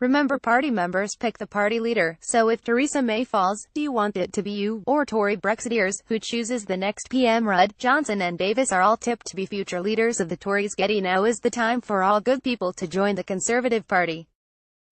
Remember, party members pick the party leader, so if Theresa May falls, do you want it to be you, or Tory Brexiteers, who chooses the next PM? Rudd, Johnson and Davis are all tipped to be future leaders of the Tories. Getty, now is the time for all good people to join the Conservative Party.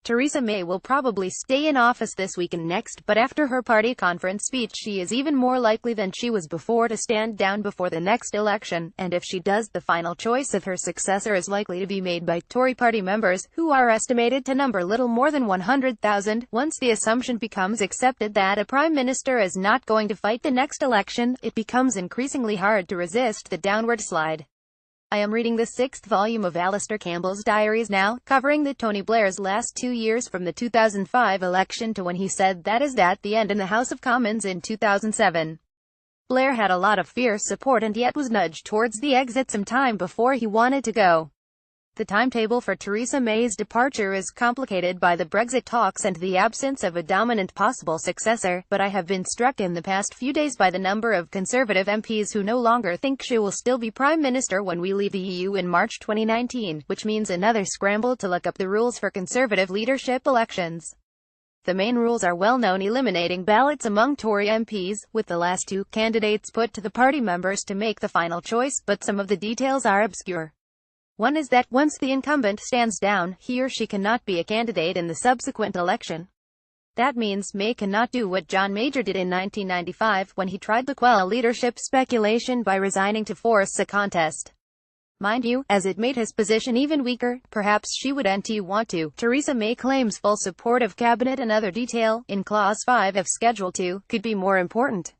Theresa May will probably stay in office this week and next, but after her party conference speech she is even more likely than she was before to stand down before the next election, and if she does, the final choice of her successor is likely to be made by Tory party members, who are estimated to number little more than 100,000. Once the assumption becomes accepted that a prime minister is not going to fight the next election, it becomes increasingly hard to resist the downward slide. I am reading the 6th volume of Alistair Campbell's diaries now, covering the Tony Blair's last 2 years from the 2005 election to when he said that is at the end in the House of Commons in 2007. Blair had a lot of fierce support and yet was nudged towards the exit some time before he wanted to go. The timetable for Theresa May's departure is complicated by the Brexit talks and the absence of a dominant possible successor, but I have been struck in the past few days by the number of Conservative MPs who no longer think she will still be Prime Minister when we leave the EU in March 2019, which means another scramble to look up the rules for Conservative leadership elections. The main rules are well known: eliminating ballots among Tory MPs, with the last two candidates put to the party members to make the final choice, but some of the details are obscure. One is that, once the incumbent stands down, he or she cannot be a candidate in the subsequent election. That means May cannot do what John Major did in 1995, when he tried to quell leadership speculation by resigning to force a contest. Mind you, as it made his position even weaker, perhaps she wouldn't want to. Theresa May claims full support of cabinet. Another detail, in Clause 5 of Schedule 2, could be more important.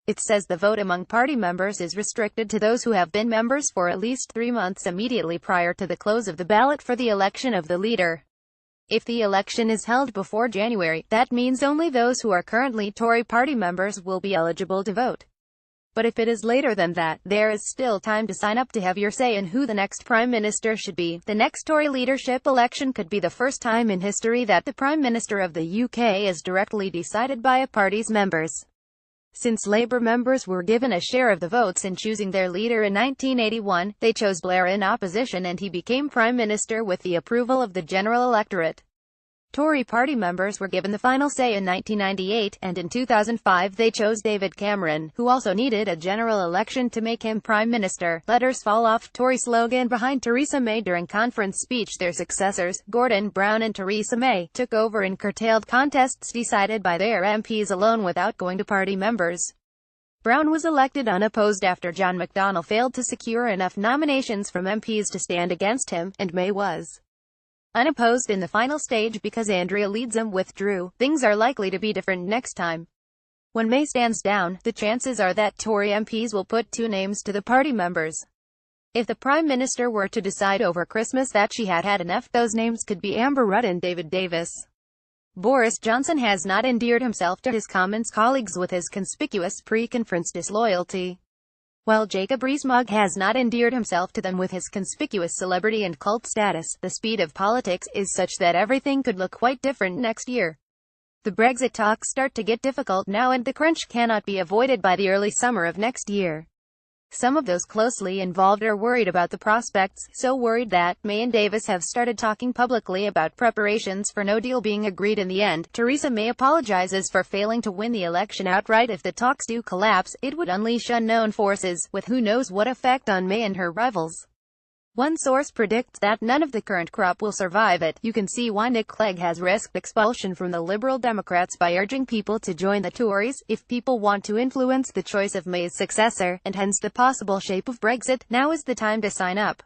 It says the vote among party members is restricted to those who have been members for at least 3 months immediately prior to the close of the ballot for the election of the leader. If the election is held before January, that means only those who are currently Tory party members will be eligible to vote. But if it is later than that, there is still time to sign up to have your say in who the next Prime Minister should be. The next Tory leadership election could be the first time in history that the Prime Minister of the UK is directly decided by a party's members. Since Labour members were given a share of the votes in choosing their leader in 1981, they chose Blair in opposition and he became Prime Minister with the approval of the general electorate. Tory party members were given the final say in 1998, and in 2005 they chose David Cameron, who also needed a general election to make him Prime Minister. Let us fall off Tory slogan behind Theresa May during conference speech. Their successors, Gordon Brown and Theresa May, took over in curtailed contests decided by their MPs alone without going to party members. Brown was elected unopposed after John McDonnell failed to secure enough nominations from MPs to stand against him, and May was unopposed in the final stage because Andrea Leadsom withdrew. Things are likely to be different next time. When May stands down, the chances are that Tory MPs will put 2 names to the party members. If the Prime Minister were to decide over Christmas that she had had enough, those names could be Amber Rudd and David Davis. Boris Johnson has not endeared himself to his Commons colleagues with his conspicuous pre-conference disloyalty, while Jacob Rees-Mogg has not endeared himself to them with his conspicuous celebrity and cult status. The speed of politics is such that everything could look quite different next year. The Brexit talks start to get difficult now, and the crunch cannot be avoided by the early summer of next year. Some of those closely involved are worried about the prospects, so worried that May and Davis have started talking publicly about preparations for no deal being agreed in the end. Theresa May apologizes for failing to win the election outright. If the talks do collapse, it would unleash unknown forces, with who knows what effect on May and her rivals. One source predicts that none of the current crop will survive it. You can see why Nick Clegg has risked expulsion from the Liberal Democrats by urging people to join the Tories. If people want to influence the choice of May's successor, and hence the possible shape of Brexit, now is the time to sign up.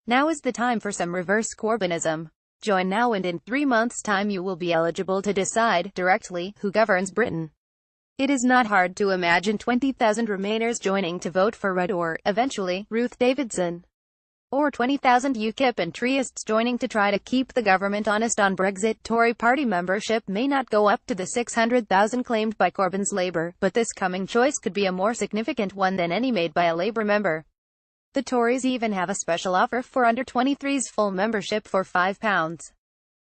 Now is the time for some reverse Corbynism. Join now, and in 3 months' time you will be eligible to decide, directly, who governs Britain. It is not hard to imagine 20,000 Remainers joining to vote for Rudd or, eventually, Ruth Davidson. Or 20,000 UKIP and Tryists joining to try to keep the government honest on Brexit. Tory party membership may not go up to the 600,000 claimed by Corbyn's Labour, but this coming choice could be a more significant one than any made by a Labour member. The Tories even have a special offer for under-23s full membership for £5.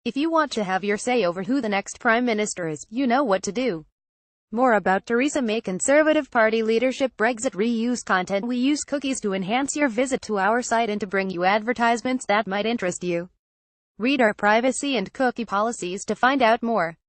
If you want to have your say over who the next Prime Minister is, you know what to do. More about Theresa May Conservative Party leadership. Brexit reuse content. We use cookies to enhance your visit to our site and to bring you advertisements that might interest you. Read our privacy and cookie policies to find out more.